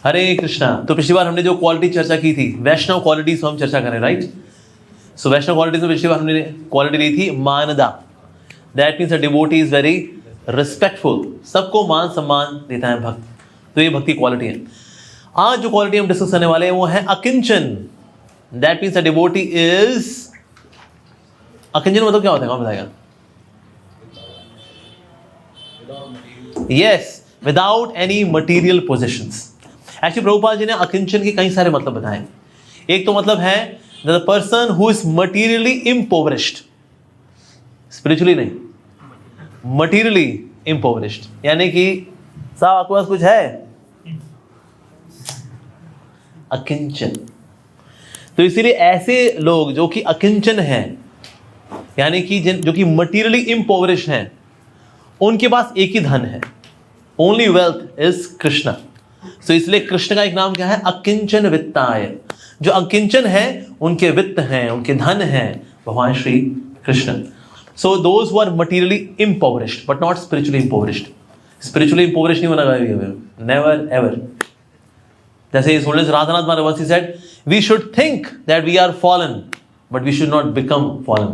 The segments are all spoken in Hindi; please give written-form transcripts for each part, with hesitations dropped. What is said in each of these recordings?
हरे कृष्णा। तो पिछली बार हमने जो क्वालिटी चर्चा की थी, वैष्णव क्वालिटीज हम चर्चा करें, राइट। सो वैष्णव क्वालिटीज में पिछली बार हमने क्वालिटी ली थी मानदा। That means a devotee is very respectful, सबको मान सम्मान देता है भक्त, तो ये भक्ति क्वालिटी है। आज जो क्वालिटी हम डिस्कस करने वाले हैं वो है अकिंचन। That means a devotee is, अकिंचन मतलब क्या होता है, कौन बताएगा? Yes, without any material possessions. Actually Prabhupada ji ने अकिंचन के कई सारे मतलब बताए। एक तो मतलब है the person who is materially impoverished, spiritually नहीं, मटीरियली इम्पोवरिश्ड, यानी कि साहब आपके पास कुछ है, अकिंचन। तो इसीलिए ऐसे लोग जो कि अकिंचन हैं, यानी कि जो कि मटीरियली इम्पोवरिश्ड हैं, उनके पास एक ही धन है, ओनली वेल्थ इज कृष्णा। सो इसलिए कृष्ण का एक नाम क्या है? अकिंचन वित्ताय। जो अकिंचन है उनके वित्त हैं, उनके धन हैं भगवान Shri Krishna. So those who are materially impoverished but not spiritually impoverished. Spiritually impoverished नहीं होना चाहिए, नेवर एवर। जैसे इस Radhanath Maharaj said, we should think that we are fallen but we should not become fallen.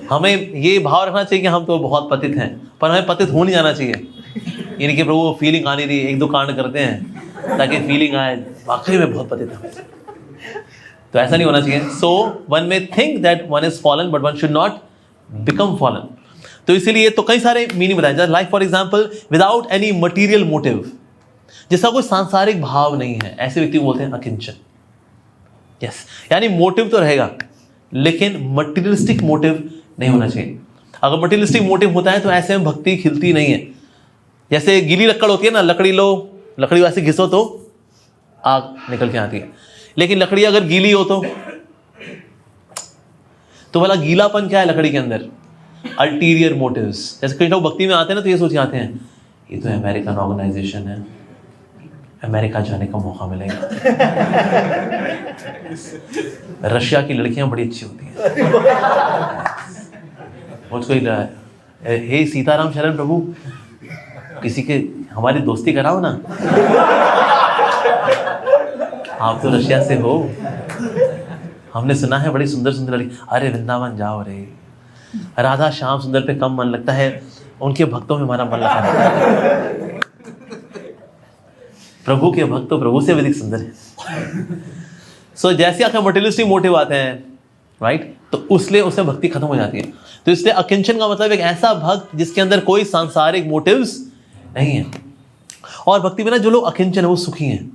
हमें ये भाव रखना चाहिए कि हम तो बहुत पतित हैं, पर हमें पतित हो नहीं जाना चाहिए। यानी कि प्रभु फीलिंग आनी रही, एक दो कांड करते हैं ताकि फीलिंग आए वाकई में बहुत पतित है, तो ऐसा नहीं होना चाहिए। सो वन में think that one is fallen but one should not become fallen. तो इसीलिए तो कई सारे मीनिंग बताए, जैसे like for example without any material motive, जिसका कोई सांसारिक भाव नहीं है, ऐसे व्यक्ति को बोलते हैं अकिंचन। यस, यानी मोटिव तो रहेगा लेकिन मटीरियलिस्टिक मोटिव नहीं होना चाहिए। अगर मटीरियलिस्टिक मोटिव होता है तो ऐसे में भक्ति खिलती नहीं है। जैसे गीली लकड़ होती है ना, लकड़ी लो, लकड़ी वैसे घिसो तो आग निकल के आती है, लेकिन लकड़ी अगर गीली हो तो भला गीलापन क्या है लकड़ी के अंदर? Ulterior motives. जैसे कई लोग भक्ति में आते हैं ना तो ये सोच के आते हैं, ये तो अमेरिकन ऑर्गेनाइजेशन है, अमेरिका जाने का मौका मिलेगा। रशिया की लड़कियां बड़ी अच्छी होती हैं, मुझको हे सीताराम शरण प्रभु, किसी के हमारी दोस्ती कराओ ना। आप तो रशिया से हो, हमने सुना है बड़ी सुंदर सुंदर लड़की। अरे वृंदावन जाओ रे, राधा श्याम सुंदर पे कम मन लगता है, उनके भक्तों में हमारा मन लगा रहता है। प्रभु के भक्त तो प्रभु से अधिक सुंदर है। सो जैसे आपका मटेरियलिस्टिक मोटिव आते हैं, राइट, तो उसमें भक्ति खत्म हो जाती है। तो इसलिए अकिंचन का मतलब एक ऐसा भक्त जिसके अंदर कोई सांसारिक मोटिव्स नहीं है। और भक्ति में ना जो लोग अकिंचन है वो सुखी हैं।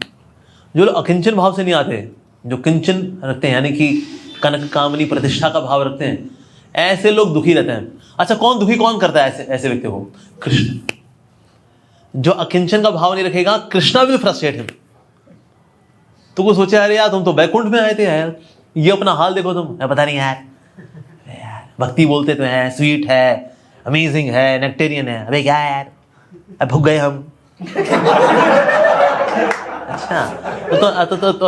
जो लोग अकिंचन भाव से नहीं आते, जो किंचन रखते हैं, यानी कि कनक कामनी प्रतिष्ठा का भाव रखते हैं, ऐसे लोग दुखी रहते हैं। अच्छा, कौन करता है ऐसे व्यक्ति को? कृष्ण। जो अकिंचन का भाव नहीं रखेगा, कृष्णा विल फ्रस्ट्रेट हिम। तो को सोचे, अरे यार तुम तो बैकुंठ में आए थे यार, ये अपना हाल देखो तुम। पता नहीं यार, भक्ति बोलते तो है, स्वीट है, अमेजिंग है, नेक्टेरियन है, अबे क्या यार, अब भूख गए हम। अच्छा,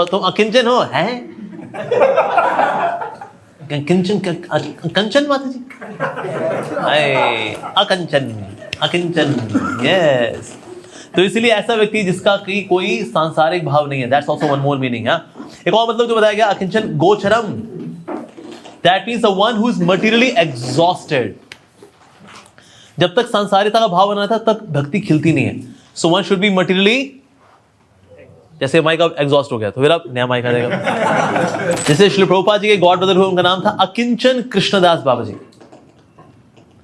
तो अकिंचन हो है? कंचन माता जी, अकिंचन, यस। तो इसलिए ऐसा व्यक्ति जिसका कोई सांसारिक भाव नहीं है, that's also one more meaning. एक और मतलब जो बताया गया अकिंचन, गोचरम। That means the one who is materially exhausted. जब तक सांसारिकता का भाव बना था तब भक्ति खिलती नहीं है। So one should be materially, जैसे माइक का एग्जॉस्ट हो गया तो फिर आप नया माइक आ जाएगा। जैसे श्री प्रभुपाद जी के गॉड ब्रदर हुए, उनका नाम था अकिंचन कृष्णदास बाबा जी,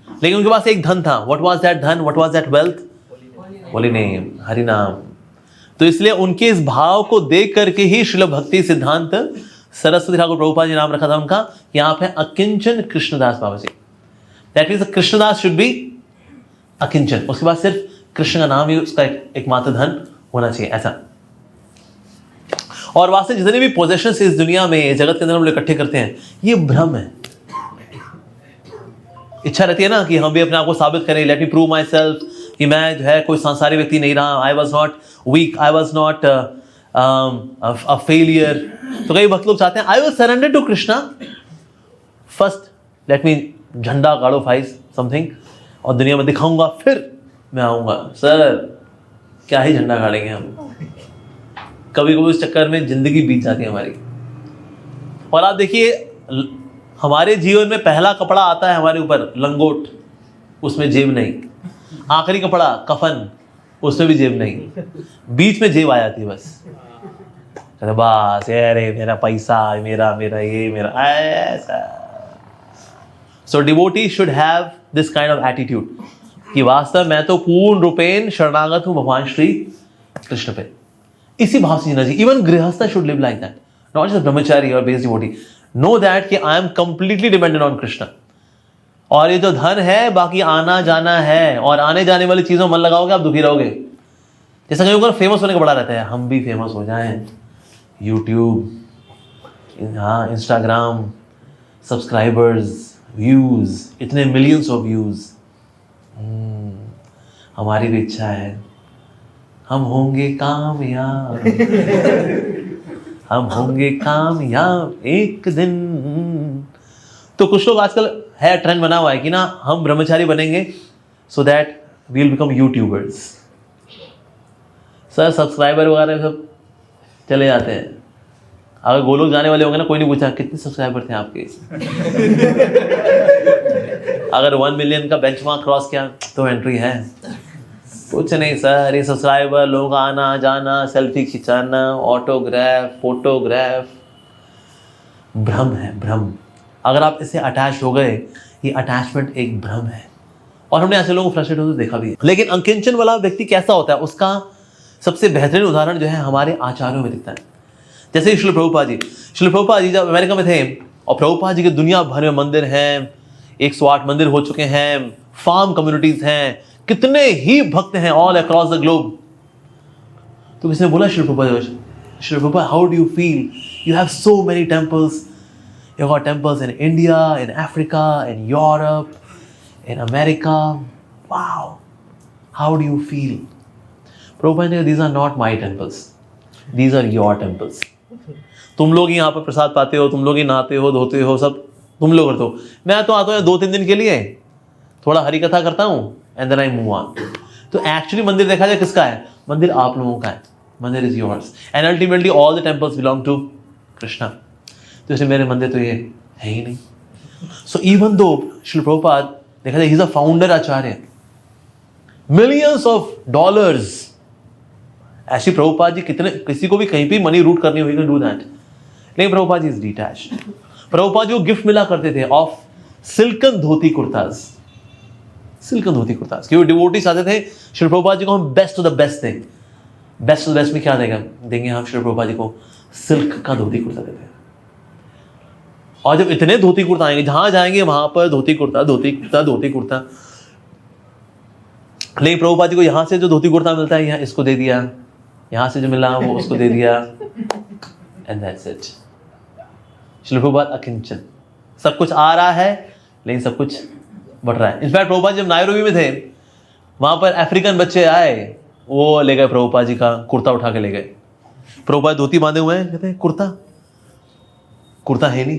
लेकिन उनके पास एक धन था। व्हाट वाज दैट धन? What was that wealth? Holy name, Hari नाम। तो इसलिए उनके इस भाव को देख करके ही श्रील भक्ति सिद्धांत सरस्वती ठाकुर प्रभुपाद जी नाम रखा था उनका। यहाँ पे अकिंचन Krishnadas Baba ji. That means Krishnadas should be अकिंचन। उसके बाद सिर्फ कृष्ण का नाम ही उसका एकमात्र धन होना चाहिए, ऐसा। और वास्तव जितने भी पोजेशंस इस दुनिया में, जगत के अंदर हम लोग इकट्ठे करते हैं, ये भ्रम है। इच्छा रहती है ना कि हम भी अपने आप को साबित करें, let me prove myself, कि मैं जो है कोई सांसारिक व्यक्ति नहीं रहा, I was not weak, I was not a failure. तो कई भक्त लोग चाहते हैं, I will surrender to Krishna first, let me झंडा गाड़ो फाइज समथिंग, और दुनिया में दिखाऊंगा, फिर मैं आऊंगा। सर क्या ही झंडा गाड़ेंगे हम, कभी कभी उस चक्कर में जिंदगी बीत जाती है हमारी। और आप देखिए, हमारे जीवन में पहला कपड़ा आता है हमारे ऊपर, लंगोट, उसमें जेब नहीं। आखिरी कपड़ा कफन, उसमें भी जेब नहीं, बीच में जेब आ जाती है बस। बस अरे मेरा पैसा, मेरा मेरा ये मेरा ऐसा। So devotee should have this kind of attitude कि वास्तव मैं तो पूर्ण रूपेण शरणागत हूं भगवान श्री कृष्ण पे। इसी भाव से जीना चाहिए। इवन गृहस्थ should live like that, not just ब्रह्मचारी और बेस डिवोटी। नो दैट कि I am completely dependent on Krishna. और ये जो धन है बाकी आना जाना है, और आने जाने वाली चीजों में मन लगाओगे आप दुखी रहोगे। जैसा कहीं ऊपर फेमस होने का बड़ा रहता है, हम भी फेमस हो जाएं, यूट्यूब, हाँ इंस्टाग्राम, सब्सक्राइबर्स, व्यूज, इतने मिलियंस ऑफ व्यूज। हमारी भी इच्छा है हम होंगे कामयाब, हम होंगे कामयाब एक दिन। तो कुछ लोग आजकल है ट्रेंड बना हुआ है कि ना हम ब्रह्मचारी बनेंगे so that we will become youtubers. Sir subscriber वगैरह सब चले जाते हैं। अगर गोलोक जाने वाले होंगे ना, कोई नहीं पूछा कितने सब्सक्राइबर थे आपके। अगर 1 मिलियन का बेंचमार्क क्रॉस किया तो एंट्री है। कुछ नहीं सर, ये सब्सक्राइबर, लोग आना जाना, सेल्फी खिंचाना, ऑटोग्राफ, फोटोग्राफ, भ्रम है, भ्रम। अगर आप इससे अटैच हो गए, ये अटैचमेंट एक भ्रम है। और हमने ऐसे लोगों को फ्रस्ट्रेट होते देखा भी है। लेकिन अकिंचन वाला व्यक्ति कैसा होता है, उसका सबसे बेहतरीन उदाहरण जो है हमारे आचार्यों में दिखता है। जैसे श्रील प्रभुपाद जी जब अमेरिका में थे, और प्रभुपाद जी के दुनिया भर में मंदिर हैं, 108 मंदिर हो चुके हैं, फार्म कम्युनिटीज हैं, कितने ही भक्त हैं ऑल अक्रॉस द ग्लोब। तो किसने बोला Srila Prabhupada, how do you feel, you have so many temples, you got temples in India, in Africa, in Europe, in America, wow, how do you feel? Prabhupada ने, these are not my temples, these are your temples. तुम लोग यहाँ पर प्रसाद पाते हो, तुम लोग ही नहाते हो, धोते हो, सब तुम लोग करते हो। मैं तो आता हूँ 2-3 दिन के लिए, थोड़ा हरी कथा करता हूँ and then I move on. तो एक्चुअली मंदिर देखा जाए किसका है? मंदिर आप लोगों का है। मंदिर is yours and ultimately all the temples belong to Krishna. तो इसलिए मेरे मंदिर तो ये है ही नहीं। So even though Srila Prabhupada देखा जाए, ही is a founder Acharya, millions of dollars. ऐसी प्रभुपाद जी कितने, किसी को भी कहीं पे मनी रूट करनी होगी, डू दैट। लेकिन प्रभुपाद जी इज डिटैच्ड। प्रभुपाद जी को गिफ्ट मिला करते थे of silken dhoti kurtas, silken dhoti kurtas. क्योंकि डिवोटीज आते थे, श्री प्रभुपाद जी को हम बेस्ट ऑफ द बेस्ट दें। बेस्ट ऑफ द बेस्ट में क्या देंगे हम श्री प्रभुपाद जी को? सिल्क का धोती कुर्ता देते हैं। और जब इतने धोती कुर्ता आएंगे, जहां जाएंगे वहां पर धोती कुर्ता, धोती कुर्ता, धोती कुर्ता। लेकिन प्रभुपाद जी को यहाँ से जो धोती कुर्ता मिलता है, यहाँ इसको दे दिया, यहाँ से जो मिला वो उसको दे दिया, and that's it. Shri Prabhupada अकिंचन, सब कुछ आ रहा है लेकिन सब कुछ बढ़ रहा है। इनफैक्ट प्रभुपाद जब नायरोबी में थे, वहां पर अफ्रीकन बच्चे आए, वो ले गए प्रभुपाद जी का कुर्ता, उठा के ले गए। प्रभुपाद धोती बांधे हुए हैं, कहते हैं कुर्ता, कुर्ता है नहीं।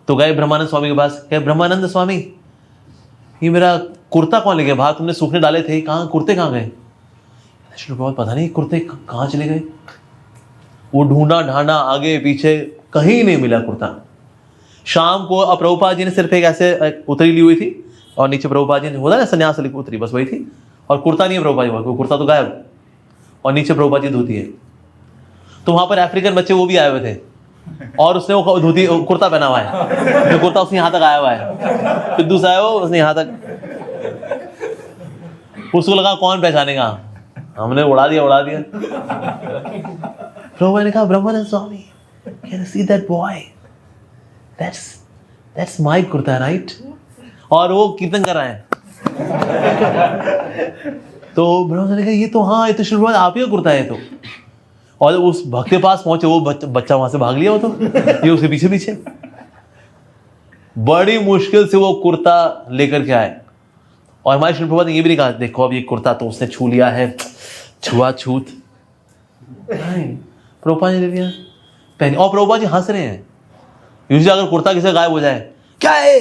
तो गए ब्रह्मानंद स्वामी के पास, कहे ब्रह्मानंद स्वामी ये मेरा कुर्ता कौन ले गया? बाहर तुमने सूखने डाले थे, कहाँ कुर्ते कहाँ गए? श्री प्रभुपाद पता नहीं कुर्ते कहाँ चले गए। वो ढूंढा ढांडा आगे पीछे, कहीं नहीं मिला कुर्ता। शाम को अब प्रभुपाद जी ने सिर्फ एक ऐसे उतरी ली हुई थी, और नीचे प्रभुपाद जी ने होता है ना सन्यास वाली उतरी, बस वही थी, और कुर्ता नहीं है प्रभुपाद जी, कुर्ता तो गायब, और नीचे प्रभुपाद जी धोती है। तो वहां पर अफ्रीकन बच्चे वो भी आए हुए थे, और उसने वो धोती कुर्ता पहना हुआ है, जो कुर्ता उसने यहाँ तक आया हुआ है। फिर दूसरा आया वो, उसने यहाँ तक, उसको लगा कौन पहचानेगा, हमने उड़ा दिया। प्रभु ने कहा ब्रह्मानंद स्वामी, can you see that boy? That's my kurta, right? और वो कीर्तन कर रहा है। तो ब्रह्मा ने कहा ये तो हाँ, ये तो शुरुआत आप ही का कुर्ता है तो। और उस भक्त के पास पहुंचे, वो बच्चा वहां से भाग लिया, वो तो ये उसके पीछे पीछे बड़ी मुश्किल से वो कुर्ता लेकर के आए। और हमारे श्री प्रभुपाद ने ये भी नहीं कहा देखो अब ये कुर्ता तो उसने छू लिया है, छुआछूत नहीं, प्रभुपाद ने ले लिया पहने। और प्रभुपाद जी हंस रहे हैं। यूजुअली अगर कुर्ता किसी गायब हो जाए, क्या है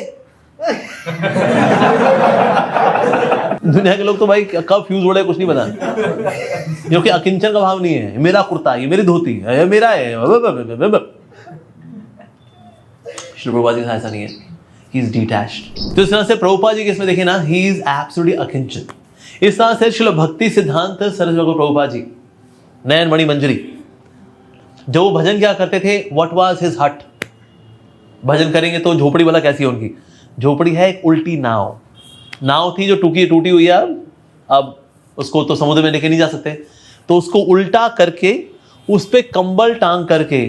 दुनिया के लोग तो भाई कब फ्यूज उड़े कुछ नहीं पता, क्योंकि अकिंचन का भाव नहीं है। मेरा कुर्ता, ये मेरी धोती, ये मेरा है। श्री प्रभुपाद जी का ऐसा नहीं है, ही इज डिटैच्ड। तो इस तरह से प्रभुपाद जी के इसमें देखिए ना, ही इज एब्सोल्युटली अकिंचन। इस तरह से श्रील भक्ति सिद्धांत सरस्वती प्रभुपाद जी, नयन मणि मंजरी, जो वो भजन क्या करते थे, व्हाट वाज हिज हट। भजन करेंगे तो झोपड़ी वाला कैसी है उनकी झोपड़ी है, एक उल्टी नाव थी जो टूटी हुई है। अब उसको तो समुद्र में लेके नहीं जा सकते, तो उसको उल्टा करके उस पे कंबल टांग करके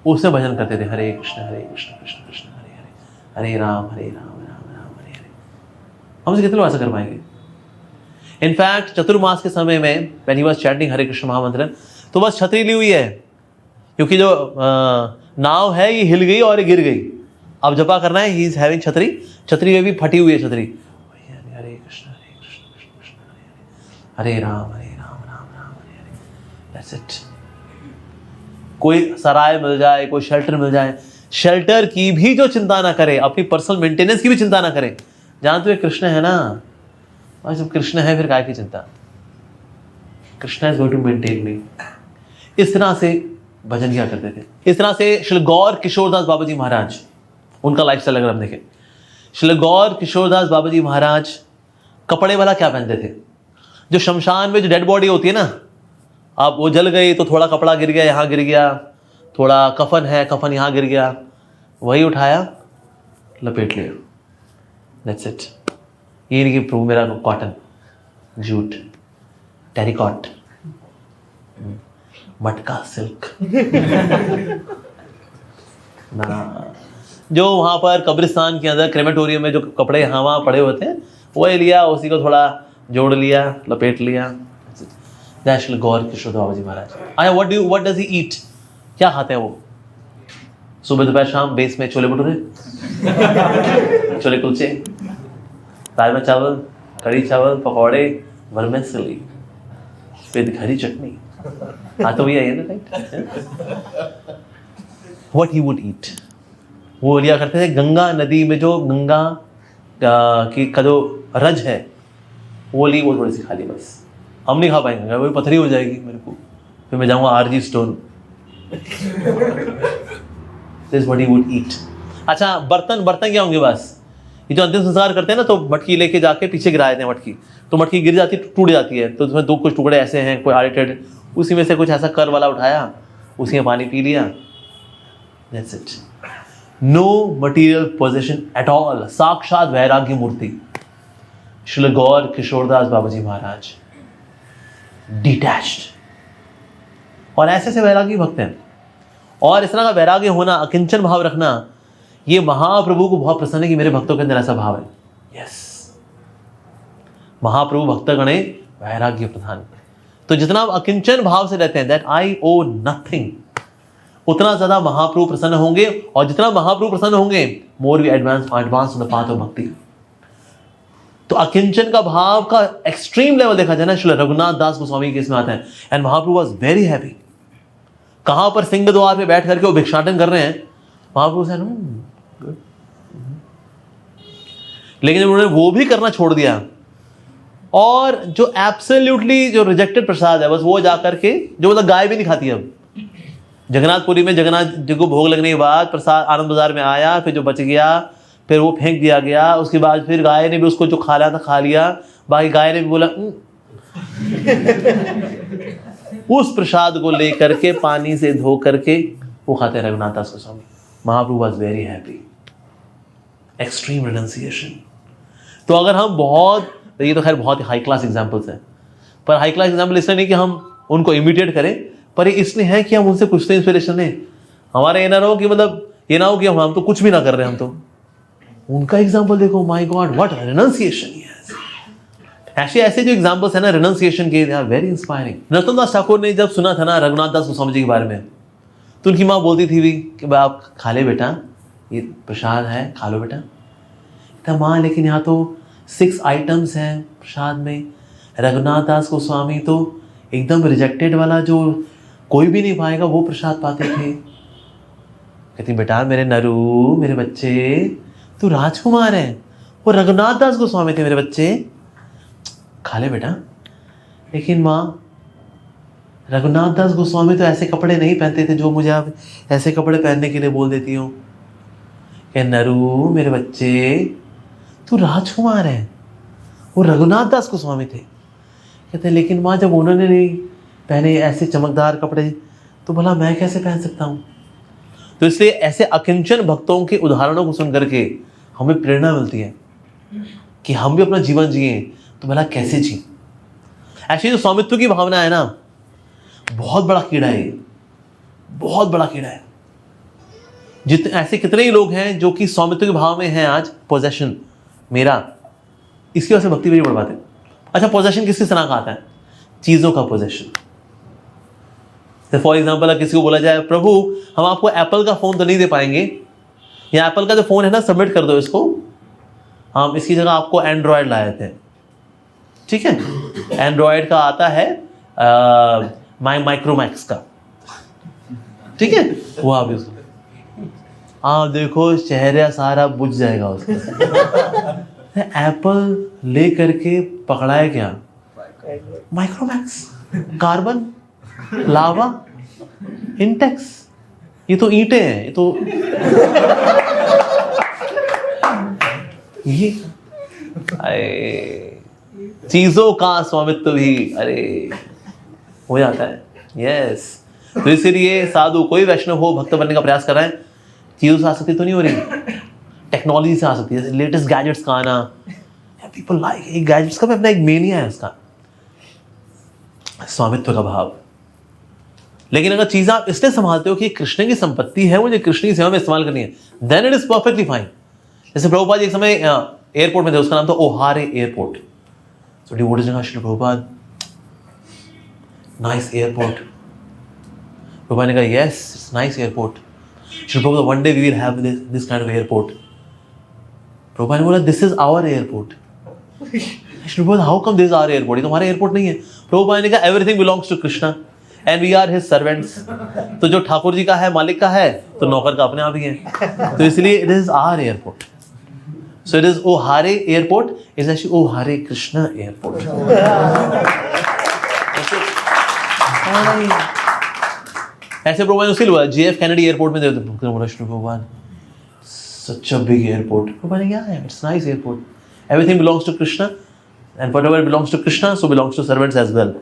उसमें भजन करते थे, हरे कृष्ण कृष्ण कृष्ण हरे हरे, हरे राम राम राम हरे हरे। हमसे कितने लोग ऐसा कर पाएंगे? इनफैक्ट चतुर्मास के समय में व्हेन ही वाज चैंटिंग हरे कृष्ण महामंत्र, तो बस छतरी ली हुई है, क्योंकि जो नाव है ये हिल गई और ये गिर गई। अब जपा करना है, ही इज हैविंग छतरी में भी फटी हुई है छतरी। हरे कृष्ण कृष्ण कृष्ण हरे राम राम राम हरे हरे। That's it. कोई सराय मिल जाए, कोई शेल्टर मिल जाए, शेल्टर की भी जो चिंता ना करे, अपनी पर्सनल मेंटेनेंस की भी चिंता ना करे, जहां तो कृष्ण है ना, और जब कृष्ण है फिर काय की चिंता, Krishna is going to maintain me. इस तरह से भजन किया करते थे। इस तरह से श्री गौर किशोरदास बाबा जी महाराज, उनका लाइफस्टाइल अगर हम देखें, श्री गौर किशोरदास बाबा जी महाराज कपड़े वाला क्या पहनते थे? जो शमशान में जो डेड बॉडी होती है ना, अब वो जल गई तो थोड़ा कपड़ा गिर गया, यहाँ गिर गया, थोड़ा कफन है, कफन यहाँ गिर गया, वही उठाया लपेट लिया, दैट्स इट। ये नहीं कि प्रभु मेरा कॉटन, जूट, टेरिकॉट, मटका सिल्क ना। जो वहां पर कब्रिस्तान के अंदर क्रेमेटोरियम में जो कपड़े यहाँ वहाँ पड़े होते हैं, वही लिया, उसी को थोड़ा जोड़ लिया, लपेट लिया। दैट्स गौर किशोर बाबा जी महाराज। आया व्हाट डज ही ईट? क्या खाते हैं वो? सुबह दोपहर शाम बेस में छोले भटूरे, छोले कुलचे, राजमा चावल, कढ़ी चावल, पकौड़े, वर्मेसिली विद हरी चटनी। हाँ तो भैया ये ना, राइट? व्हाट ही वुड ईट, वो लिया करते थे गंगा नदी में, जो गंगा का जो रज है वो ली, वो थोड़ी सी खा ली बस। हम नहीं खा पाएंगे, वो पथरी हो जाएगी मेरे को, फिर मैं जाऊंगा आरजी stone. This what he would eat. अच्छा, बर्तन क्या होंगे? बस ये जो अंतिम संस्कार करते हैं ना, तो मटकी लेके जाके पीछे गिरा देते हैं मटकी, तो मटकी गिर जाती है, टूट जाती है, तो उसमें दो कुछ टुकड़े ऐसे हैं, कोई हार्टेड, उसी में से कुछ ऐसा कर वाला उठाया, उसी में पानी पी लिया, that's it. No material possession at all. साक्षात वैराग्य मूर्ति श्री गौर किशोरदास बाबा जी महाराज, डिटैच्ड। और ऐसे से वैरागी भक्त हैं। और इस तरह का वैराग्य होना, अकिंचन भाव रखना, ये महाप्रभु को बहुत पसंद है कि मेरे भक्तों के अंदर ऐसा भाव है। यस, महाप्रभु भक्तगणे वैराग्य प्रधान। तो जितना आप अकिंचन भाव से रहते हैं, दैट आई ओ नथिंग, उतना ज्यादा महाप्रभु प्रसन्न होंगे। और जितना महाप्रभु प्रसन्न होंगे, more we advance on the path of bhakti. तो अकिंचन का भाव का एक्सट्रीम लेवल देखा जाए ना, श्री रघुनाथ दास गोस्वामी के इसमें आता है। And Mahaprabhu was very happy. कहां पर सिंह द्वार पे बैठ करके वो भिक्षाटन कर रहे हैं, महाप्रभु से गुड। लेकिन जब उन्होंने वो भी करना छोड़ दिया, और जो एब्सोल्युटली जो रिजेक्टेड प्रसाद है, बस वो जाकर के, जो मतलब गाय भी नहीं खाती अब, जगन्नाथपुरी में जगन्नाथ जी को भोग लगने के बाद प्रसाद आनंद बाजार में आया, फिर जो बच गया फिर वो फेंक दिया गया। उसके बाद फिर गाय ने भी उसको जो खा लिया था खा लिया, बाकी गाय ने भी बोला उस प्रसाद को लेकर के पानी से धो करके वो खाते Raghunath Das Goswami. Mahaprabhu was very happy. Extreme renunciation. तो अगर हम बहुत, ये तो खैर बहुत ही हाई क्लास एग्जाम्पल्स हैं, पर हाई क्लास एग्जाम्पल इसलिए नहीं कि हम उनको इमिटेट करें, पर ये इसलिए है कि हम उनसे कुछ तो इंस्पिरेशन लें। हमारे ये ना हो कि मतलब ये ना हो कि हम तो कुछ भी ना कर रहे हैं, हम तो उनका एग्जाम्पल देखो, माय गॉड व्हाट रिनंसिएशन। ऐसे जो एग्जाम्पल्स है ना रिनंसिएशन के, they are very inspiring. Narottam Das Thakur ने जब सुना था ना रघुनाथ दास गोस्वामी जी के बारे में, तो उनकी माँ बोलती थी भी कि भाई आप खा ले बेटा, ये प्रसाद है, खा लो बेटा। तो माँ लेकिन यहाँ तो 6 आइटम्स हैं प्रसाद में। रघुनाथ दास गोस्वामी तो एकदम रिजेक्टेड वाला, जो कोई भी नहीं पाएगा, वो प्रसाद पाते थे। कहती बेटा मेरे नरू, मेरे बच्चे, तू राजकुमार है, वो रघुनाथ दास गोस्वामी थे मेरे बच्चे। खा ले बेटा, लेकिन माँ रघुनाथ दास गोस्वामी तो ऐसे कपड़े नहीं पहनते थे जो मुझे आप ऐसे कपड़े पहनने के लिए बोल देती हो। क्या नरू मेरे बच्चे, तू राजकुमार है, वो रघुनाथ दास गोस्वामी थे। कहते लेकिन माँ जब उन्होंने नहीं पहने ऐसे चमकदार कपड़े तो भला मैं कैसे पहन सकता हूँ। तो इसलिए ऐसे अकिंचन भक्तों के उदाहरणों को सुन करके हमें प्रेरणा मिलती है कि हम भी अपना जीवन जिए तो भला कैसे जी। ऐसी जो स्वामित्व की भावना है ना, बहुत बड़ा कीड़ा है, बहुत बड़ा कीड़ा है। ऐसे कितने ही लोग हैं जो कि स्वामित्व के भाव में हैं आज, पोजेशन मेरा, इसकी वजह से भक्ति भी नहीं बढ़ पाते। अच्छा, पोजेशन किस तरह का आता है? चीजों का पोजेशन। फॉर एग्जाम्पल अगर किसी को बोला जाए प्रभु हम आपको एप्पल का फोन तो नहीं दे पाएंगे, या एप्पल का जो फोन है ना सबमिट कर दो इसको, हम इसकी जगह आपको एंड्रॉयड लाए थे। ठीक है, एंड्रॉयड का आता है माइक्रोमैक्स का, ठीक है, वो आप यूज आप देखो चेहरा सारा बुझ जाएगा उसका। एप्पल ले करके पकड़ाए क्या? माइक्रोमैक्स, कार्बन, लावा, इंटेक्स, ये तो ईंटें हैं, ये तो ये चीजों का स्वामित्व भी अरे हो जाता है। यस, तो इसीलिए साधु कोई वैष्णव हो भक्त बनने का प्रयास कर रहा है, चीजों से आसक्ति तो नहीं हो रही, टेक्नोलॉजी से आसक्ति, जैसे लेटेस्ट गैजेट्स का आना, पीपल लाइक गैजेट्स का भी अपना एक मेनिया है उसका, स्वामित्व का भाव। लेकिन अगर चीज आप इसलिए संभालते हो कि कृष्ण की संपत्ति है, मुझे कृष्ण की सेवा में इस्तेमाल करनी है, then it is perfectly fine. जैसे प्रभुपाद एक समय एयरपोर्ट में थे, उसका नाम था ओहारे एयरपोर्ट। सो डिवोटीज ने कहा श्री प्रभुपाद नाइस एयरपोर्ट। प्रभुपाद ने कहा yes it's nice airport. Shri Prabhupada one day we will have this kind of airport. Prabhupada ने बोला this is our airport. Shri Prabhupada how come this is our airport, ये तुम्हारा एयरपोर्ट नहीं है। प्रभुपाद ने कहा everything belongs to Krishna and we are his servants. तो जो ठाकुर जी का है, मालिक का है, तो नौकर का अपने आप ही है, तो इसलिए it is our airport. So it is O'Hare airport, is actually O'Hare Krishna airport. ऐसे प्रभुपाद ने उसी हुआ JF कैनेडी एयरपोर्ट में दे भगवान such a big airport. Prabhupada ने क्या है, it's nice airport, everything belongs to Krishna and whatever belongs to Krishna so belongs to servants as well.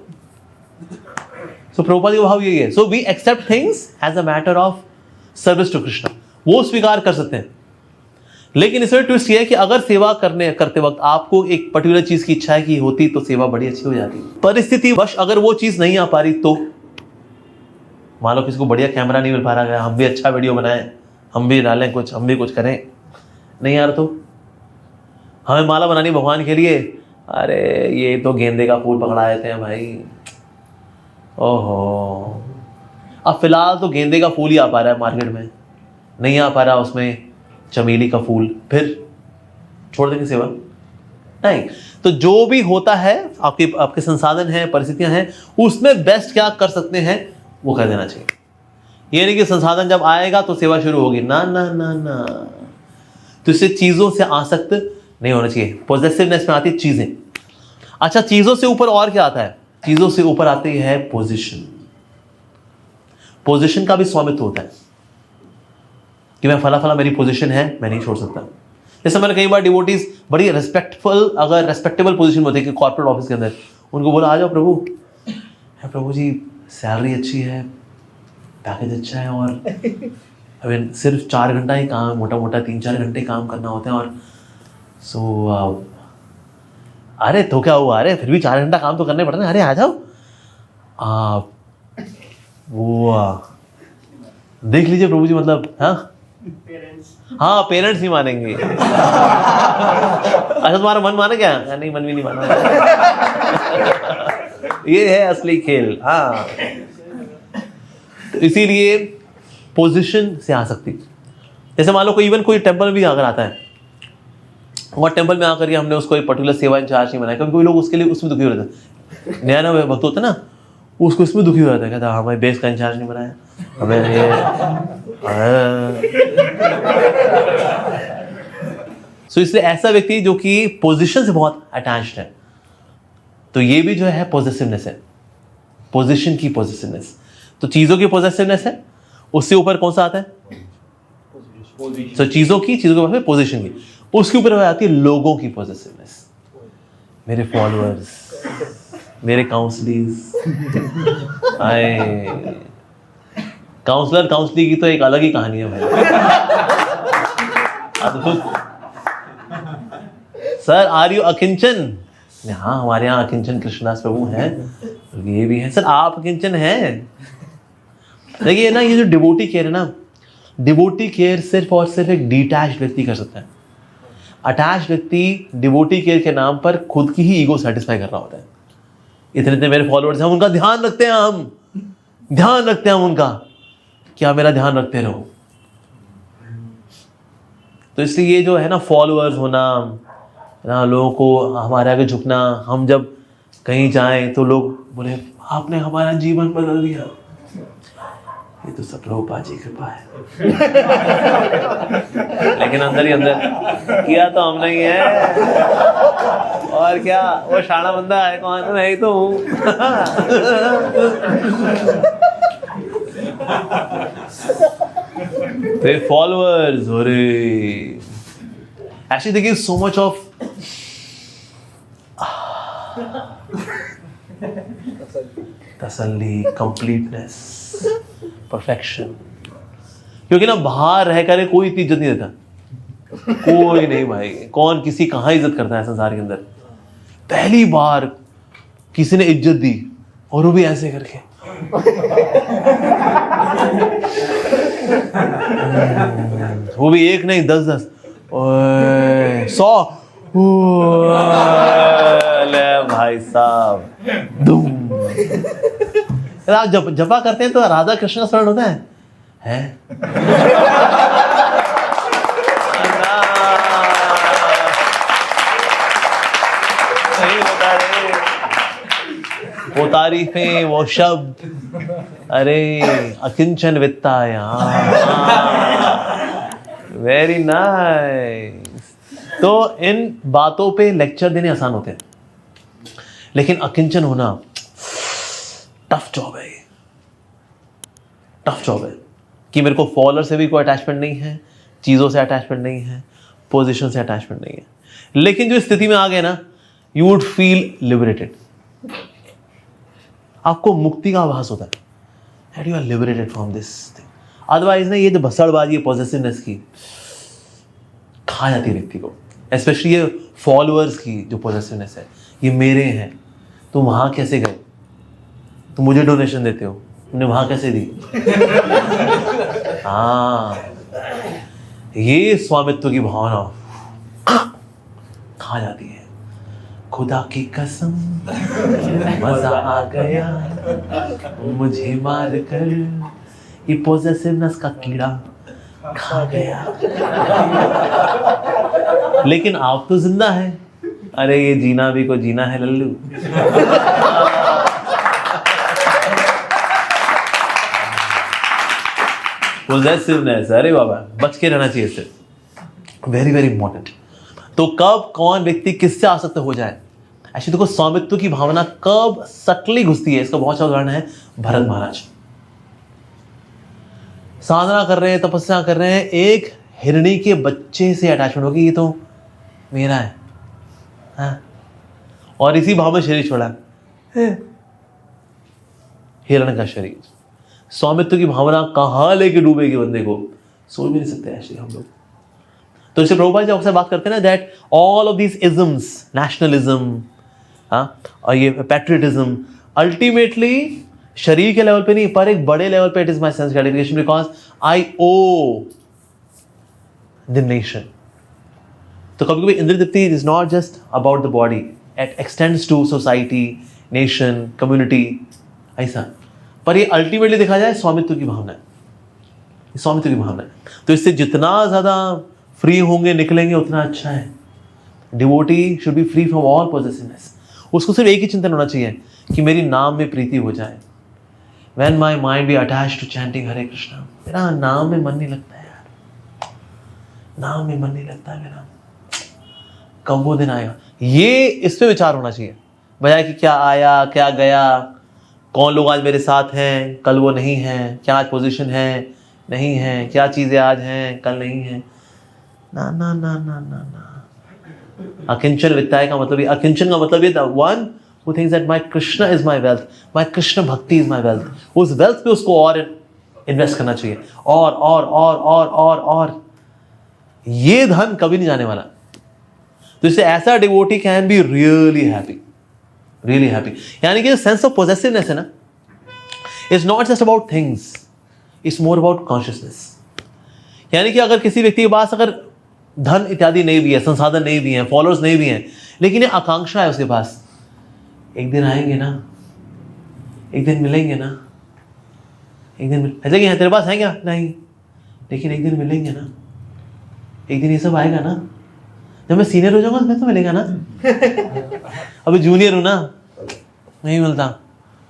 सो प्रभुपाद का भाव यही है। So we accept things as a matter of service to Krishna, वो स्वीकार कर सकते हैं। लेकिन इसमें ट्विस्ट ये है कि अगर सेवा करते वक्त आपको एक पर्टिकुलर चीज की इच्छा है कि होती तो सेवा बड़ी अच्छी हो जाती, परिस्थिति वश अगर वो चीज नहीं आ पा रही, तो मान लो किसी को बढ़िया कैमरा नहीं मिल पा रहा है, हम भी अच्छा वीडियो बनाएं, हम भी डालें कुछ, हम भी कुछ करें, नहीं यार तो हमें माला बनानी भगवान के लिए, अरे ये तो गेंदे का फूल पकड़ाए थे भाई, ओहो अब फिलहाल तो गेंदे का फूल ही आ पा रहा है मार्केट में, नहीं आ पा रहा उसमें चमेली का फूल, फिर छोड़ देंगे सेवा? नहीं। तो जो भी होता है, आपके संसाधन हैं, परिस्थितियां हैं, उसमें बेस्ट क्या कर सकते हैं वो कर देना चाहिए। ये नहीं कि संसाधन जब आएगा तो सेवा शुरू होगी, ना ना ना ना। तो इससे चीजों से आसक्त नहीं होना चाहिए। पॉजिटिवनेस में आती है चीजें। अच्छा, चीजों से ऊपर और क्या आता है? चीजों से ऊपर आती है पोजीशन। पोजीशन का भी स्वामित्व होता है कि मैं फला फला मेरी पोजीशन है, मैं नहीं छोड़ सकता। जैसे मैंने कई बार डिवोटीज बड़ी रेस्पेक्टेबल पोजीशन में होते हैं कि कॉर्पोरेट ऑफिस के अंदर, उनको बोला आ जाओ प्रभु, प्रभु जी सैलरी अच्छी है, पैकेज अच्छा है, और अभी सिर्फ 4 घंटा ही काम, मोटा मोटा 3-4 घंटे काम करना होता है, और सो अरे तो क्या हुआ, अरे फिर भी 4 घंटा काम तो करने पड़ते हैं, अरे आ जाओ। वो देख लीजिए प्रभु जी, मतलब हाँ पेरेंट्स नहीं मानेंगे। अच्छा तुम्हारा मन माना क्या? नहीं, मन भी नहीं माना। ये है असली खेल। हाँ, तो इसीलिए पोजीशन से आ सकती। जैसे मान लो कोई इवन कोई टेंपल में भी अगर आता है और टेंपल में आकर के हमने उसको एक पर्टिकुलर सेवा इंचार्ज नहीं बनाया, क्योंकि कोई लोग उसके लिए उसमें दुखी हो रहे थे। नया नया भक्त होता है ना, उसको इसमें दुखी हो जाता है, कहता हमें बेस का इंचार्ज नहीं बनाया, हमें ये सो इसलिए ऐसा व्यक्ति जो कि पोजीशन से बहुत अटैच्ड है, तो ये भी जो है पॉजिटिवनेस है, पोजीशन की पॉजिटिवनेस। तो चीजों की पॉजिटिवनेस है, उससे ऊपर कौन सा आता है? तो चीजों के ऊपर पोजीशन की, उसके ऊपर आती है लोगों की पॉजिटिवनेस। मेरे फॉलोअर्स, मेरे काउंसलर्स, आए काउंसलर काउंसली की तो एक अलग ही कहानी है भाई। सर आर यू अकिंचन? हाँ हमारे यहाँ अकिंचन कृष्णदास प्रभु हैं, ये भी है। सर आप अकिंचन हैं? देखिए ना, ये जो डिवोटी केयर है ना, डिवोटी केयर सिर्फ और सिर्फ एक डिटैच्ड व्यक्ति कर सकता है। अटैच व्यक्ति डिवोटी केयर के नाम पर खुद की ही ईगो सेटिस्फाई कर रहा होता है। इतने इतने मेरे फॉलोअर्स हैं, उनका ध्यान रखते हैं, हम ध्यान रखते हैं उनका, क्या मेरा ध्यान रखते रहो। तो इसलिए ये जो है ना फॉलोअर्स होना ना, लोगों को हमारे आगे झुकना, हम जब कहीं जाएं तो लोग बोले आपने हमारा जीवन बदल दिया, ये तो सब प्रभुपाद जी कृपा है। लेकिन अंदर ही अंदर किया तो हमने ही है, और क्या वो शाना बंदा है कौन? मैं ही तो हूँ। फॉलोअर्स, अरे एक्चुअली देखिए सो मच ऑफ तसल्ली, कंप्लीटनेस, परफेक्शन। क्योंकि ना बाहर रहकर कोई इतनी इज्जत नहीं देता, कोई नहीं भाई। कौन किसी कहाँ इज्जत करता है संसार के अंदर? पहली बार किसी ने इज्जत दी, और वो भी ऐसे करके। वो भी एक नहीं 10-10 100 भाई साहब दुम। आप जपा करते हैं तो राधा कृष्ण का स्मरण होता है? नहीं होता रे, वो तारीफें, वो शब्द, अरे अकिंचन वित्ताया, वेरी नाइस। तो इन बातों पे लेक्चर देने आसान होते हैं, लेकिन अकिंचन होना टफ जॉब है। टफ जॉब है कि मेरे को फॉलोअर से भी कोई अटैचमेंट नहीं है, चीज़ों से अटैचमेंट नहीं है, पोजीशन से अटैचमेंट नहीं है। लेकिन जो स्थिति में आ गए ना, यू वुड फील लिबरेटेड, आपको मुक्ति का आभास होता है, you are liberated from this thing. Otherwise ना ये जो भसड़बाजी है पॉजिटिवनेस की, खा जाती है व्यक्ति को। स्पेशली ये फॉलोअर्स की जो पॉजिटिवनेस है, ये मेरे हैं, तुम वहां कैसे गए, तुम मुझे डोनेशन देते हो, तुमने वहां कैसे दी? हाँ, ये स्वामित्व की भावना खा जाती है। खुदा की कसम मजा आ गया मुझे मार कर, ये पॉजिटिवनेस का कीड़ा खा गया। लेकिन आप तो जिंदा है, अरे ये जीना भी को जीना है लल्लू। पॉजिटिवनेस, अरे बाबा बच के रहना चाहिए इससे, वेरी वेरी इंपॉर्टेंट। तो कब कौन व्यक्ति किससे आसक्त हो जाए? एक्चुअली देखो स्वामित्व की भावना कब सटली घुसती है, इसका बहुत अच्छा उदाहरण है भरत महाराज। साधना कर रहे हैं, तपस्या कर रहे हैं, एक हिरणी के बच्चे से अटैचमेंट होगी, ये तो मेरा है, हाँ? और इसी भाव में शरीर छोड़ा, हिरण का शरीर। स्वामित्व की भावना कहाँ लेके डूबेगी बंदे को, सोच भी नहीं सकते ऐसे हम लोग। तो इससे प्रभुपाद जी अक्सर बात करते हैं ना, that all of these isms, nationalism, हाँ, और ये पैट्रियटिज्म, अल्टीमेटली शरीर के लेवल पे नहीं, पर एक बड़े लेवल पे it is my sense gratification because I owe the nation. तो कभी कभी इंद्रिय तृप्ति is not just about the body, it extends to society, nation, community, ऐसा। पर ये अल्टीमेटली देखा जाए स्वामित्व की भावना है, स्वामित्व की भावना है। तो इससे जितना ज्यादा फ्री होंगे, निकलेंगे, उतना अच्छा है। Devotee should B free from all positiveness. उसको सिर्फ एक ही चिंतन होना चाहिए कि मेरी नाम में प्रीति हो जाए। When my mind be attached to chanting Hare Krishna, मेरा नाम में मन नहीं लगता है यार, नाम में मन नहीं लगता है मेरा, कब वो दिन आएगा? ये इस पे विचार होना चाहिए। बजाय कि क्या आया क्या गया, कौन लोग आज मेरे साथ हैं कल वो नहीं हैं, क्या आज पोजीशन है नहीं है, क्या चीज़ें आज हैं कल नहीं है। ना ना ना ना ना ना। अकिंचन वित्ताय का मतलब ये, अकिंचन का मतलब ये, the one who thinks that my Krishna is my wealth, my Krishna भक्ति is my wealth, उस wealth पे उसको और इन्वेस्ट करना चाहिए, और ये धन कभी नहीं जाने वाला। तो इससे ऐसा devotee can be really happy, really happy. यानी कि सेंस ऑफ पोजेसिवनेस है ना, is not just about things, it's more about consciousness. यानी कि अगर किसी व्यक्ति के पास अगर धन इत्यादि नहीं भी है, संसाधन नहीं भी है, फॉलोअर्स नहीं भी हैं, लेकिन ये आकांक्षा है उसके पास, एक दिन आएंगे ना, एक दिन मिलेंगे ना, एक दिन ऐसे कि तेरे पास है क्या, नहीं, लेकिन एक दिन मिलेंगे ना, एक दिन ये सब आएगा ना, जब मैं सीनियर हो जाऊंगा फिर तो मिलेगा ना। अभी जूनियर हूं ना, नहीं मिलता,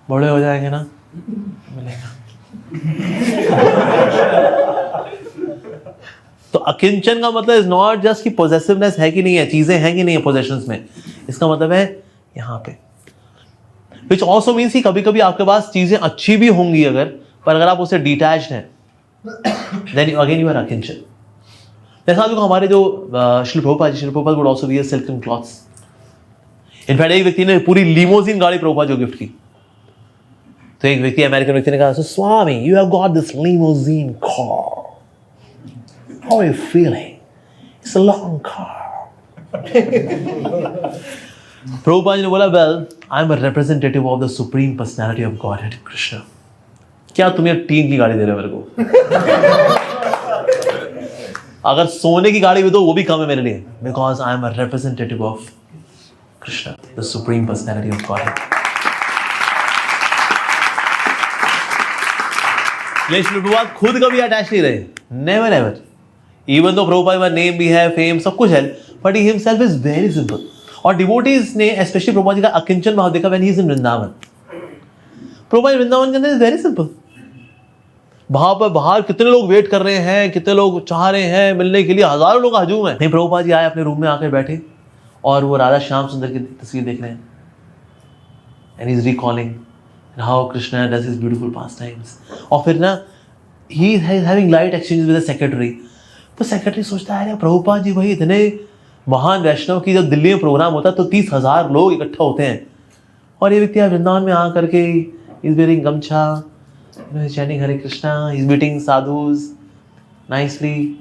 बड़े हो जाएंगे ना, मिलेगा। तो अकिंचन का मतलब इज नॉट जस्ट कि पोजेसिवनेस है कि नहीं है, चीजें हैं कि नहीं है पोजेशंस में, इसका मतलब है यहाँ पे। विच ऑल्सो मीन्स कि कभी कभी आपके पास चीजें अच्छी भी होंगी अगर, पर अगर आप उससे डिटैच्ड हैं, देन अगेन यू आर अकिंचन। जैसा देखो हमारे जो Srila Prabhupada would also wear silken clothes. In fact एक व्यक्ति ने पूरी लिमोजिन गाड़ी प्रभुपाद जो गिफ्ट की, तो एक व्यक्ति, अमेरिकन व्यक्ति ने कहा, so Swami you have got this limousine car, how are you feeling, it's a long car. Prabhupada ने बोला, well I am a representative of the supreme personality of Godhead Krishna. क्या तुम्हें टीन की गाड़ी दे रहे हो मेरे को? अगर सोने की गाड़ी भी दो वो भी कम है मेरे लिए, because I am a representative of Krishna, the supreme personality of godhead. लेकिन प्रभुपाद खुद कभी अटैच नहीं रहे, नेवर एवर। इवन तो प्रभुपाद नेम भी है, फेम सब कुछ है, but he himself is very simple. और डिवोटीज ने स्पेशली प्रभुपाद जी का अकिंचन भाव देखा when he is in Vrindavan. Prabhupada Vrindavan के अंदर इज वेरी सिंपल। वहां पर बाहर कितने लोग वेट कर रहे हैं, कितने लोग चाह रहे हैं मिलने के लिए, हजारों लोग हजूम है। नहीं, प्रभुपाद जी आए अपने रूम में आकर बैठे और वो राधा श्याम सुंदर की तस्वीर देख रहे हैं, and he is recalling how Krishna does his beautiful pass times. और फिर ना he is having light exchange with the secretary. तो सेक्रेटरी सोचता है, प्रभुपाद जी भाई इतने महान वैष्णव की जब दिल्ली में प्रोग्राम होता है तो 30,000 लोग इकट्ठा होते हैं, और ये व्यक्ति वृंदावन में आकर के is wearing gamcha, chanting Hare Krishna, is meeting sadhus nicely,